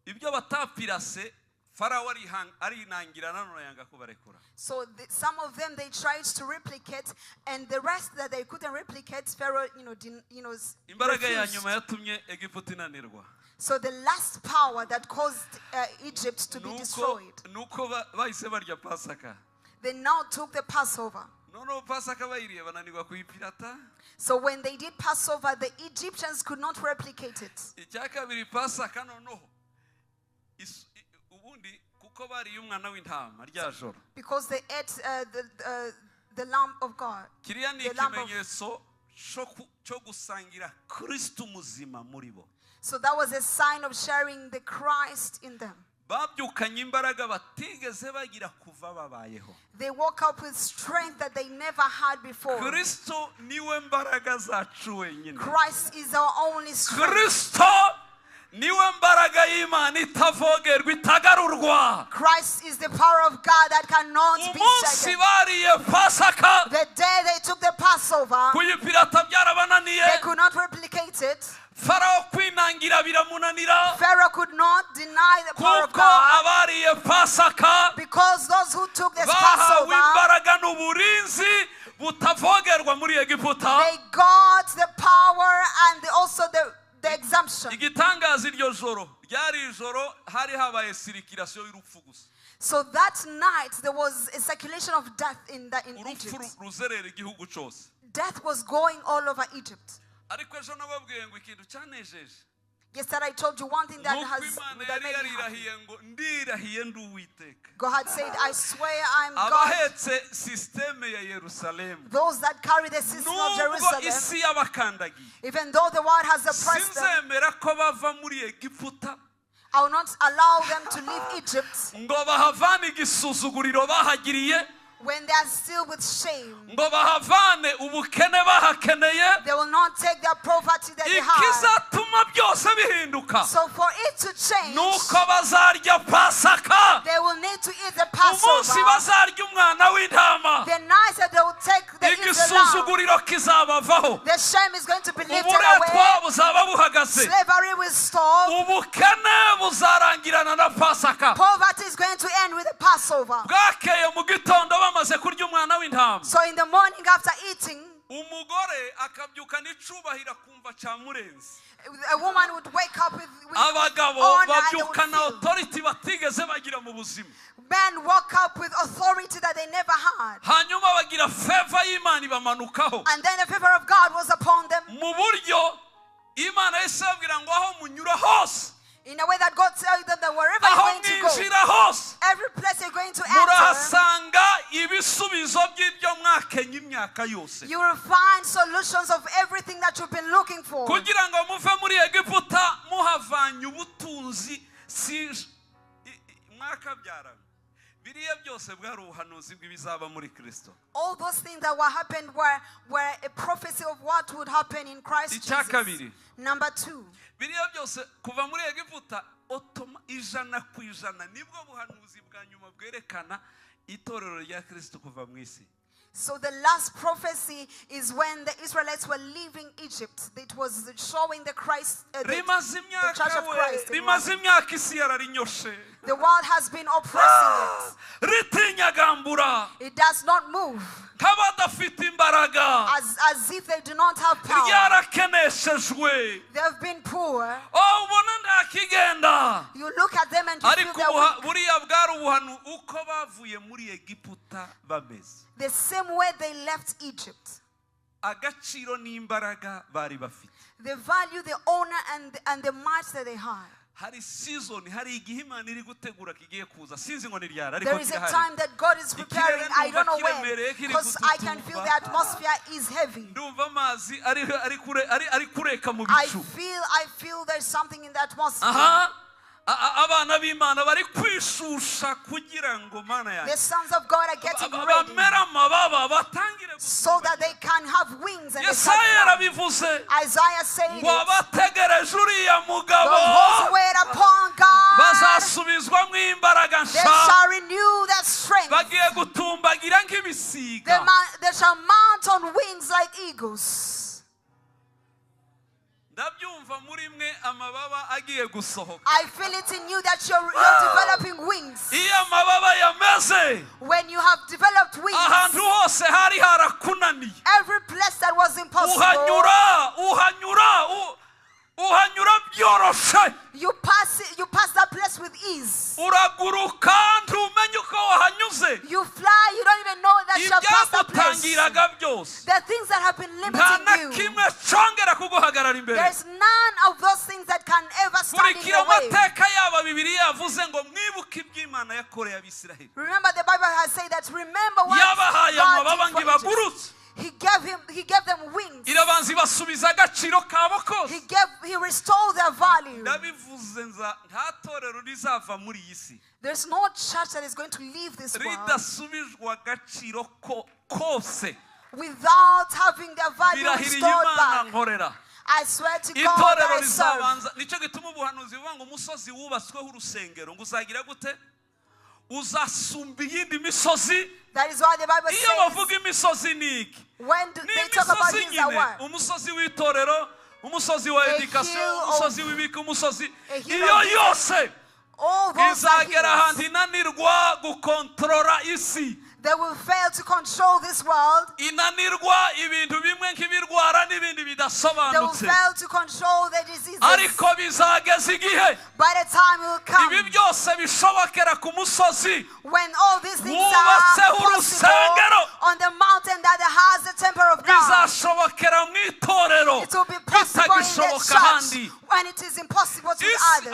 ibyo batapirase Pharaoh arinangira nano yanga kubarekura. So some of them they tried to replicate, and the rest that they couldn't replicate, Pharaoh, Imbaraga ya nyuma yatumye Egiputa inanirwa. So the last power that caused Egypt to be destroyed. Nuko bahise barya Pasaka. They now took the Passover. No Pasaka bayiriye bananirwa kuyipirata. So when they did Passover, the Egyptians could not replicate it. Icyakabiri Pasaka noneho. Ubundi kuko bari umwana w'intama rya joro. Because they ate the lamb of God. Kiriya ni ikimenyetso cyo gusangira Kristo muzima muri bo. So that was a sign of sharing the Christ in them. Babyukanye imbaraga batigeze bagira kuva babayeho. They woke up with strength that they never had before. Kristo niwe mbaraga zacu wenyine. Christ is our only strength. Kristo niwe mbaraga y'Imana itavogerwa itagarurwa. Christ is the power of God that cannot be shaken. The day they took the Passover, they could not replicate it. Pharaoh could not deny the power of God because those who took this Passover, they got the power and also the exemption. So that night there was a circulation of death in Egypt. Death was going all over Egypt. Yesterday I told you one thing that made me God said, I swear I'm God. Those that carry the system of Jerusalem, even though the world has oppressed them, I will not allow them to leave Egypt when they are still with shame. They will not take their poverty that they have. So for it to change, they will need to eat the Passover. The night that they will take the lamb, the shame is going to be lifted away. Slavery will stop. Poverty is going to end with the Passover. So in the morning after eating, a woman would wake up with honor and men woke up with authority that they never had. And then the favor of God was upon them. In a way that God tells them that wherever you're going to go, every place you're going to enter, you will find solutions of everything that you've been looking for. All those things that were happened were a prophecy of what would happen in Christ Jesus. Number 2. So the last prophecy is when the Israelites were leaving Egypt. It was showing the Christ, the Church of Christ. The world has been oppressing it. It does not move. As if they do not have power. They have been poor. You look at them and you feel they're weak. The same way they left Egypt. They value the honor and the might that they had. There is a time that God is preparing. I don't know when, because I can feel the atmosphere is heavy. I feel there's something in the atmosphere. The sons of God are getting ready so that they can have wings. And Isaiah said those who wait upon God, they shall renew their strength. They shall mount mount on wings like eagles. I feel it in you that you're developing wings. When you have developed wings, every place that was impossible, you pass that place with ease. You fly, you don't even know that you have passed that place. The things that have been limiting you, there's none of those things that can ever stand in your way. Remember, the Bible has said that remember what God did for Egypt. He gave them wings. He restored their value. There's no church that is going to leave this world without having their value restored back. I swear to God that I serve. That is why the Bible says, when they talk about things that work, all those are hills. They will fail to control this world. They will fail to control the diseases. By the time it will come, when all these things are possible on the mountain that has the temple of God, it will be possible in the church when it is impossible to others.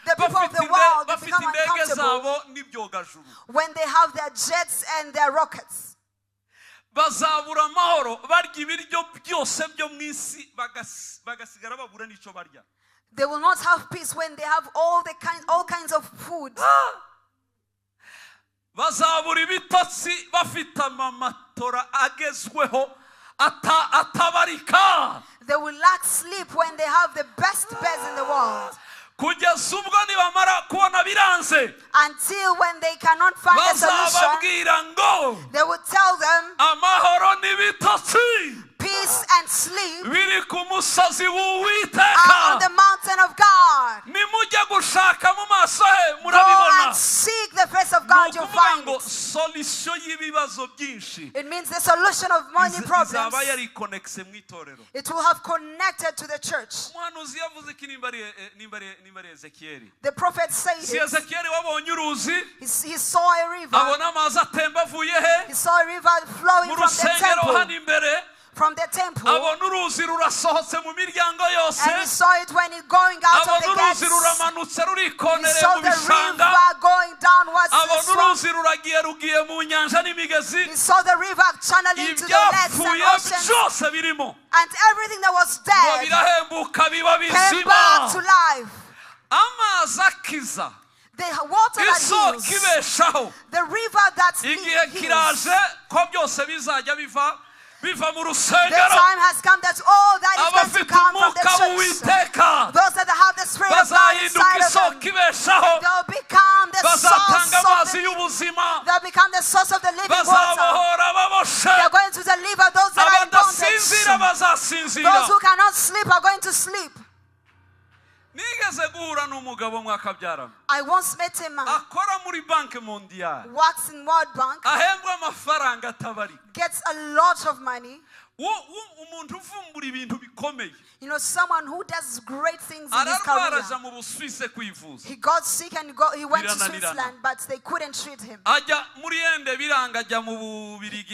The people of the world become uncomfortable when they have their jets and their rockets. They will not have peace when they have all kinds of food. They will lack sleep when they have the best beds in the world. Until when they cannot find a solution, they will tell them peace and sleep are on the mountain of God. Go and seek the face of God, you'll find it. It means the solution of many problems, it will have connected to the church. The prophet said he saw a river. He saw a river flowing from the temple. And he saw it when it going out of the gates. He saw the river going downwards to the swamp. He saw the river channeling to the lakes and oceans. And everything that was dead came back to life. The water that heals, the river that heals. The time has come that all that is going to come from the church. Those that have the Spirit of God inside of them, they'll become the source of the living water. They're going to deliver those that are in bondage. Those who cannot sleep are going to sleep. I once met a man works in World Bank, gets a lot of money. You know, someone who does great things in his career. He got sick and he went to Switzerland, but they couldn't treat him.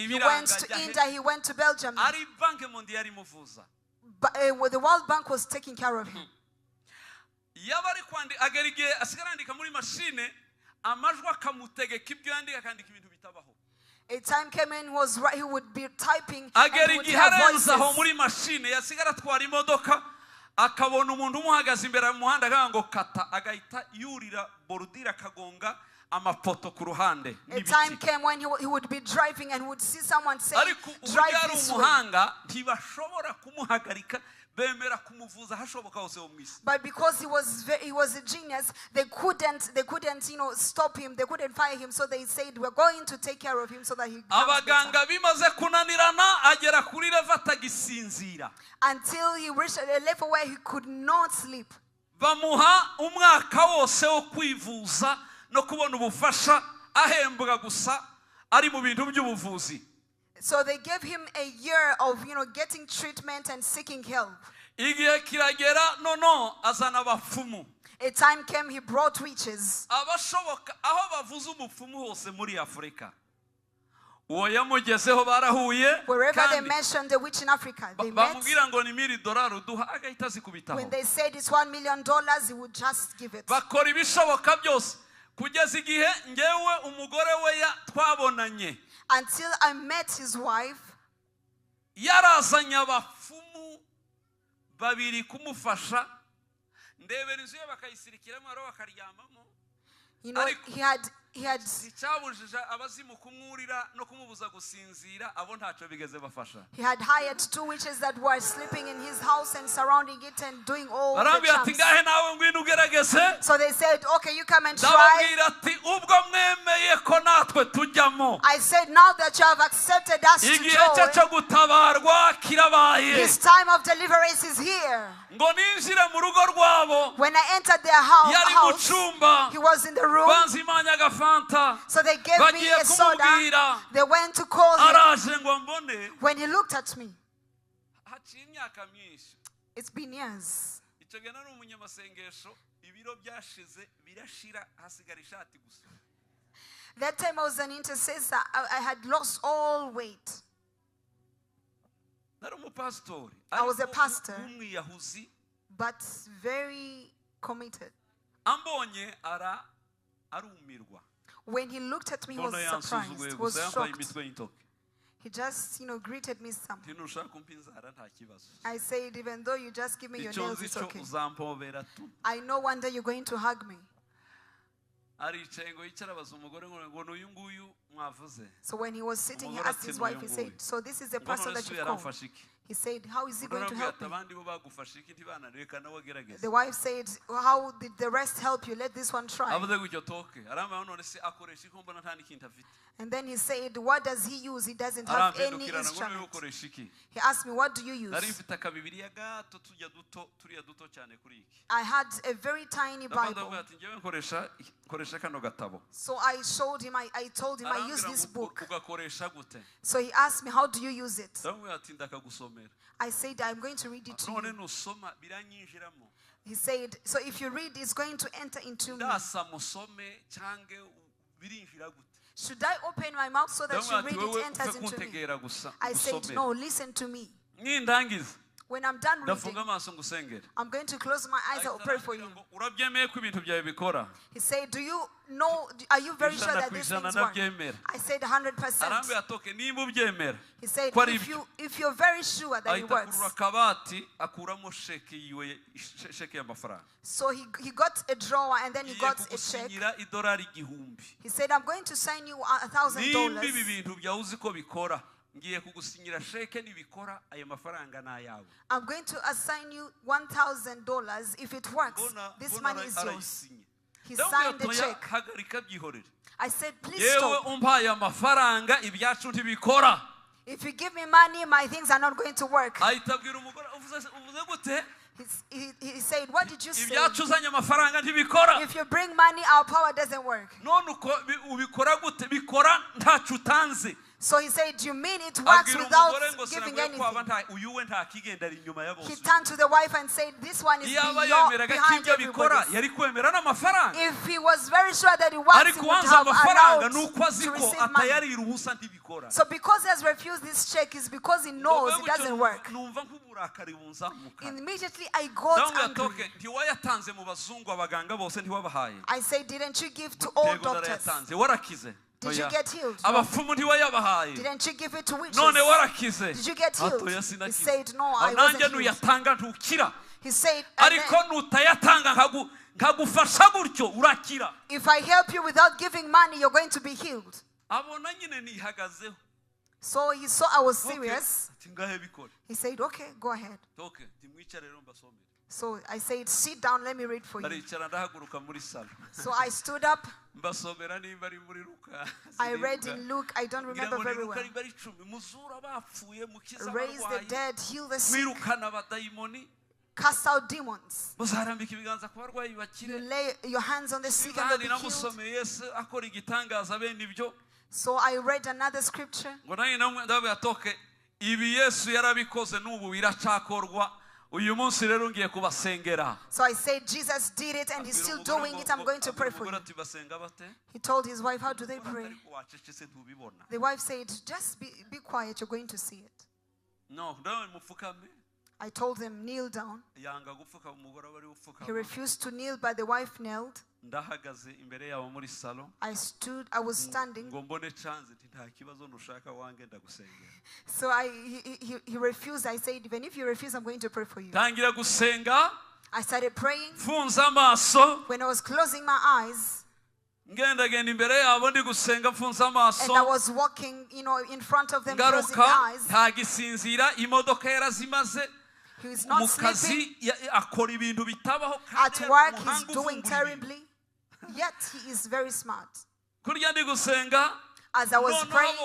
He went to India, he went to Belgium. But the World Bank was taking care of him. A time came in, he would be typing and he would have voices. A time came when he would be driving and would see someone say, drive this way. But because he was a genius, they couldn't stop him. They couldn't fire him. So they said, we're going to take care of him so that he becomes better. Until he reached a level where he could not sleep. Bamuha umwaka wose wo kwivuza no kubona ubufasha ahembwa gusa ari mu bintu by'ubuvuzi. So they gave him a year of getting treatment and seeking help. Igihe kiragera nono azana abapfumu. A time came he brought witches. Abashoboka aho bavuza umupfumu hose muri Afrika. Uwo yamugezeho barahuye. Wherever they mentioned the witch in Africa, they met. Bamubwira ngo ni $1,000,000 duha agahita zikubitaho. When they said it's $1 million, he would just give it. Bakora ibishoboka byose kugeza igihe ngewe umugore we twabonanye. Until I met his wife. Yarazanye abapfumu babiri kumufasha. Ndebera inzu ye bakayisirikiramo aro bakaryamamo. He had hired 2 witches that were sleeping in his house and surrounding it and doing all the charms. So they said, okay, you come and try. I said, now that you have accepted us to join, this time of deliverance is here. When I entered their house, he was in the room. So they gave me a soda. They went to call him. When he looked at me, it's been years. That time I was an intercessor. I had lost all weight. I was a pastor, but very committed. When he looked at me, he was surprised, he was shocked. He just, greeted me something. I said, even though you just give me your nails, it's okay. I know one day you're going to hug me. So when he was sitting, he asked his wife, he said, so this is the person that you called. He said, how is he going to help me? The wife said, how did the rest help you? Let this one try. And then he said, what does he use? He doesn't have any instrument. He asked me, what do you use? I had a very tiny Bible. So I showed him, I told him I use this book. So he asked me, how do you use it? I said, I'm going to read it to you. He said, so if you read, it's going to enter into me. Should I open my mouth so that you read it enters into me? I said, no, listen to me. When I'm done reading, I'm going to close my eyes. I'll pray for you. He said, do you know, are you very sure that these things work? I said 100%. He said, if you're very sure that it works. So he got a drawer and then he got a check. He said, I'm going to sign you $1,000. I'm going to assign you $1,000 if it works. This money is yours. He signed the check. I said, please stop. If you give me money, my things are not going to work. He said, what did you say? If you bring money, our power doesn't work. So he said, you mean it works without giving anything? He turned to the wife and said, this one is behind everybody. If he was very sure that it works, he would have allowed to receive money. So because he has refused this check, is because he knows it doesn't work. Immediately I got angry. I said, didn't you give to all doctors? Did you get healed? No. Didn't you give it to witches? Did you get healed? He said, no, I wasn't healed. He said, if I help you without giving money, you're going to be healed. So he saw I was serious. He said, okay, go ahead. So I said, sit down, let me read for you. So I stood up. I read in Luke, I don't remember very well. Raise the dead, heal the sick, cast out demons. You lay your hands on the sick and they'll be healed. So I read another scripture. So I said, Jesus did it and he's still doing it. I'm going to pray for you. He told his wife, how do they pray? The wife said, just be quiet, you're going to see it. I told him, kneel down. He refused to kneel, but the wife knelt. I stood, I was standing. So he refused. I said, even if you refuse, I'm going to pray for you. I started praying. When I was closing my eyes, and I was walking, in front of them, closing my eyes. He is not sleeping. At work, he's doing terribly. Yet he is very smart. As I was praying,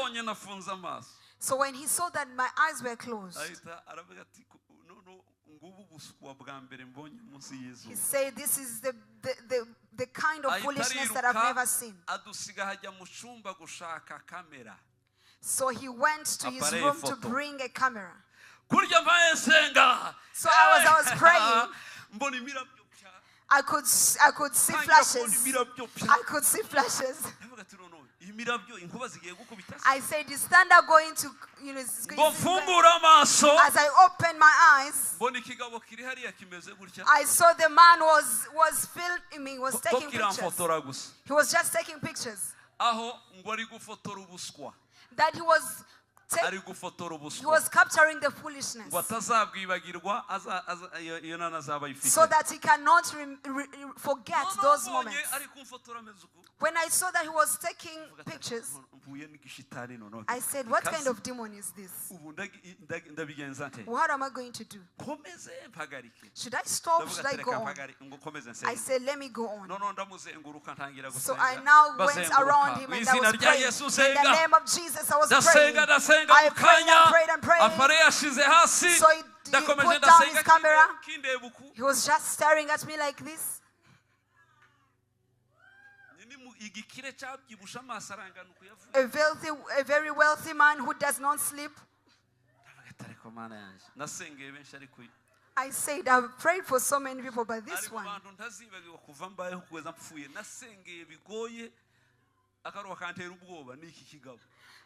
so when he saw that my eyes were closed, he said, this is the kind of foolishness that I've never seen. So he went to his room to bring a camera. So I was praying. I could see flashes. I could see flashes. I said, is thunder going to, as I opened my eyes, I saw the man was filming, was taking pictures. He was just taking pictures. That he was capturing the foolishness so that he cannot forget those moments. When I saw that he was taking pictures, I said, what kind of demon is this? What am I going to do? Should I stop? Should I go on? I said, let me go on. So I now went around him and I was praying. In the name of Jesus, I was praying. I prayed and prayed and prayed. So he put down his camera. He was just staring at me like this. A very wealthy man who does not sleep. I said, I've prayed for so many people, but this one.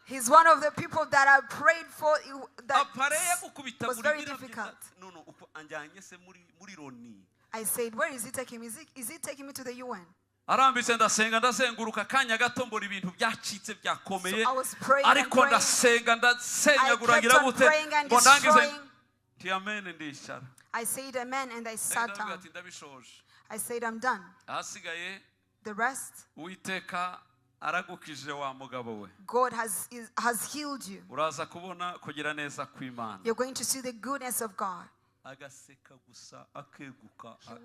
He's one of the people that I prayed for that was very difficult. I said, where is he taking me? Is he taking me to the UN? So I was praying and praying. I kept on praying and destroying. I said amen and I sat down. I said, I'm done. The rest, God has healed you. You're going to see the goodness of God. He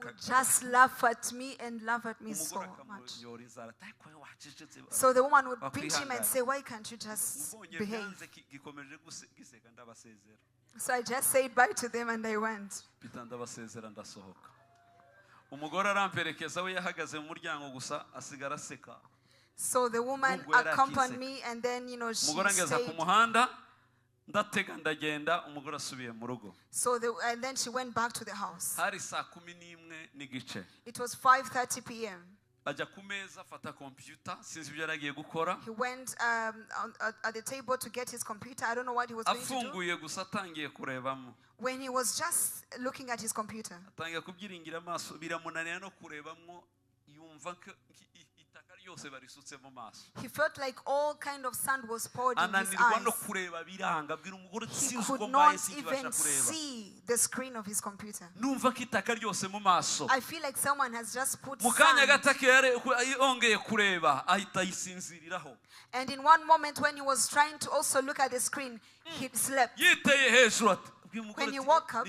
would just laugh at me and laugh at me so much. So the woman would pinch him and say, why can't you just behave? So I just said bye to them and I went. So the woman accompanied me and then, she stayed. So and then she went back to the house. It was 5:30 p.m. He went at the table to get his computer. I don't know what he was going to do. When he was just looking at his computer, He felt like all kind of sand was poured in his eyes. He could not even see the screen of his computer. I feel like someone has just put sand. And in one moment when he was trying to also look at the screen, he slept. When he woke up,